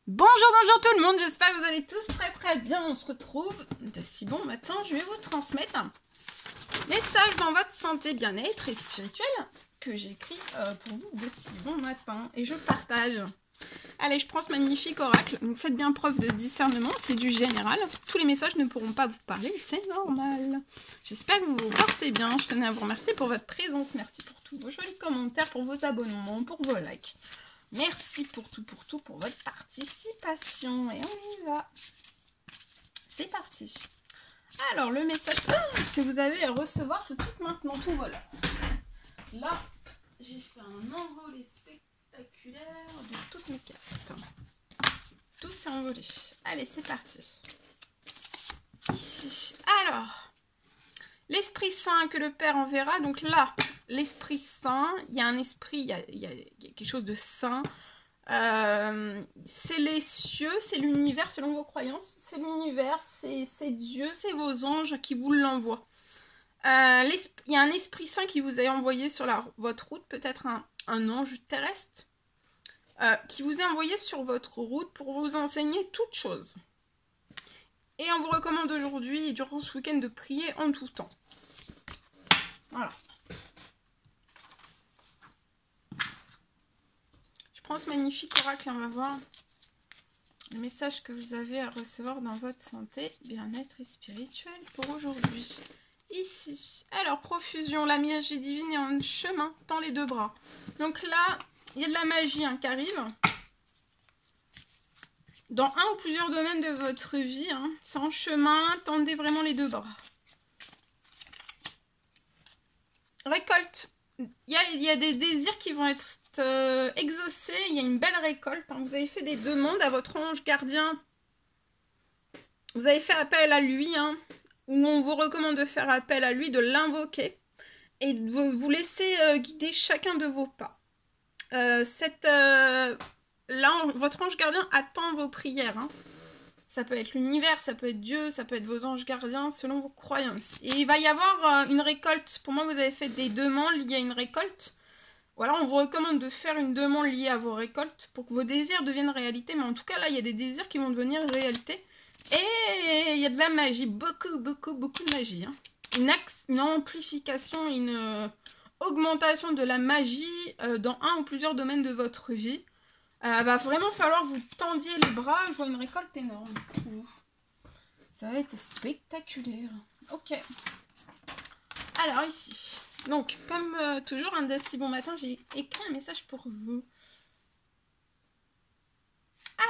Bonjour tout le monde, j'espère que vous allez tous très bien. On se retrouve de si bon matin. Je vais vous transmettre un message dans votre santé, bien-être et spirituel que j'écris pour vous de si bon matin et je partage. Allez, je prends ce magnifique oracle. Donc faites bien preuve de discernement, c'est du général. Tous les messages ne pourront pas vous parler, c'est normal. J'espère que vous vous portez bien. Je tenais à vous remercier pour votre présence. Merci pour tous vos jolis commentaires, pour vos abonnements, pour vos likes. Merci pour tout, pour votre participation. Et on y va. C'est parti. Alors, le message que vous avez à recevoir tout de suite maintenant. Tout voilà. Là, j'ai fait un envolé spectaculaire de toutes mes cartes. Tout s'est envolé. Allez, c'est parti. Ici. Alors, l'Esprit Saint que le Père enverra. Donc là, l'Esprit Saint, il y a un esprit, il y a quelque chose de saint. C'est les cieux, c'est l'univers selon vos croyances. C'est l'univers, c'est Dieu, c'est vos anges qui vous l'envoient. Il y a un Esprit Saint qui vous a envoyé sur votre route, peut-être un ange terrestre, qui vous a envoyé sur votre route pour vous enseigner toutes choses. Et on vous recommande aujourd'hui et durant ce week-end de prier en tout temps. Voilà. Je prends ce magnifique oracle et on va voir le message que vous avez à recevoir dans votre santé, bien-être et spirituel pour aujourd'hui. Ici. Alors, profusion, la magie divine est en chemin, tend les deux bras. Donc là, il y a de la magie qui arrive. Dans un ou plusieurs domaines de votre vie, c'est en chemin, tendez vraiment les deux bras. Récolte. Il y a des désirs qui vont être exaucés, il y a une belle récolte. Vous avez fait des demandes à votre ange gardien. Vous avez fait appel à lui, où on vous recommande de faire appel à lui, de l'invoquer et de vous laisser guider chacun de vos pas. Là, votre ange gardien attend vos prières. Ça peut être l'univers, ça peut être Dieu, ça peut être vos anges gardiens, selon vos croyances. Et il va y avoir une récolte. Pour moi, vous avez fait des demandes liées à une récolte. Ou alors, on vous recommande de faire une demande liée à vos récoltes pour que vos désirs deviennent réalité. Mais en tout cas, là, il y a des désirs qui vont devenir réalité. Et il y a de la magie. Beaucoup de magie. Une amplification, une augmentation de la magie dans un ou plusieurs domaines de votre vie. Va vraiment falloir que vous tendiez les bras. Je vois une récolte énorme. Ça va être spectaculaire. Ok. Alors ici. Donc, comme toujours, un de si bon matin, j'ai écrit un message pour vous.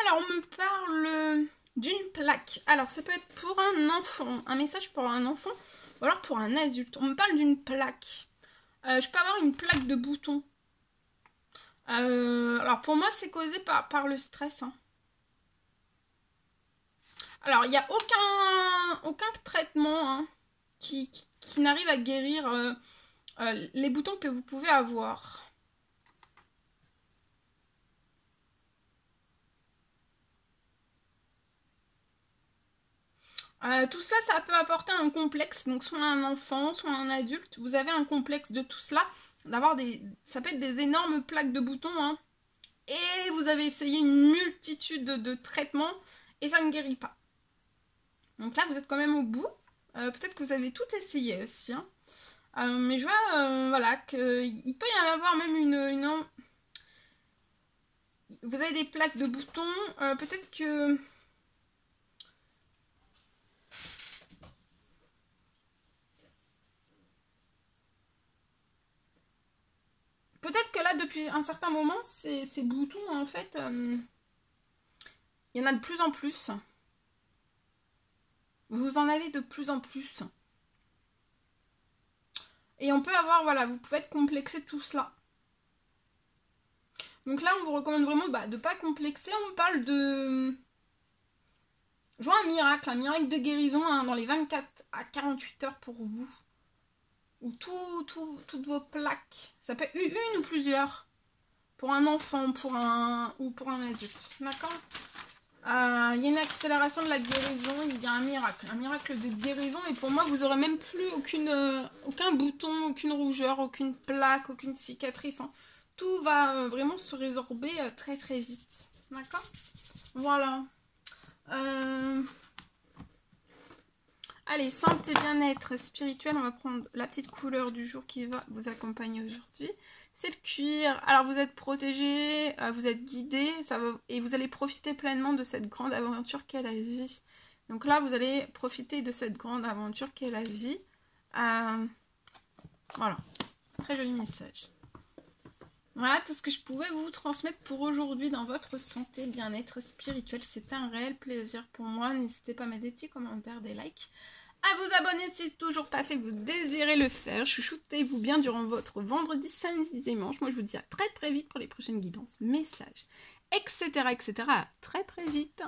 Alors, on me parle d'une plaque. Alors, ça peut être pour un enfant. Un message pour un enfant. Ou alors pour un adulte. On me parle d'une plaque. Je peux avoir une plaque de boutons. Alors pour moi c'est causé par le stress. Alors il n'y a aucun traitement qui n'arrive à guérir les boutons que vous pouvez avoir. Tout cela, ça peut apporter un complexe, donc soit un enfant, soit un adulte. Vous avez un complexe de tout cela, ça peut être des énormes plaques de boutons, et vous avez essayé une multitude de traitements, et ça ne guérit pas. Donc là, vous êtes quand même au bout. Peut-être que vous avez tout essayé aussi, mais je vois, voilà, qu'il peut y avoir même vous avez des plaques de boutons, peut-être que... Peut-être que là, depuis un certain moment, ces boutons, en fait, il y en a de plus en plus. Vous en avez de plus en plus. Et on peut avoir, voilà, vous pouvez être complexé de tout cela. Donc là, on vous recommande vraiment de ne pas complexer. On parle de... Je vois un miracle de guérison dans les 24 à 48 heures pour vous. Ou toutes vos plaques. Ça peut être une ou plusieurs. Pour un enfant ou pour un adulte. D'accord ? Il y a une accélération de la guérison. Il y a un miracle de guérison. Et pour moi, vous n'aurez même plus aucun bouton, aucune rougeur, aucune plaque, aucune cicatrice. Tout va vraiment se résorber très vite. D'accord? Voilà. Allez, santé, bien-être spirituel. On va prendre la petite couleur du jour qui va vous accompagner aujourd'hui. C'est le cuir. Alors, vous êtes protégé, vous êtes guidé, et vous allez profiter pleinement de cette grande aventure qu'est la vie. Donc là, vous allez profiter de cette grande aventure qu'est la vie. Voilà. Très joli message. Voilà tout ce que je pouvais vous transmettre pour aujourd'hui dans votre santé, bien-être spirituel. C'était un réel plaisir pour moi. N'hésitez pas à mettre des petits commentaires, des likes. À vous abonner si c'est toujours pas fait, que vous désirez le faire. Chouchoutez-vous bien durant votre vendredi, samedi, dimanche. Moi, je vous dis à très très vite pour les prochaines guidances, messages, etc. etc. À très très vite.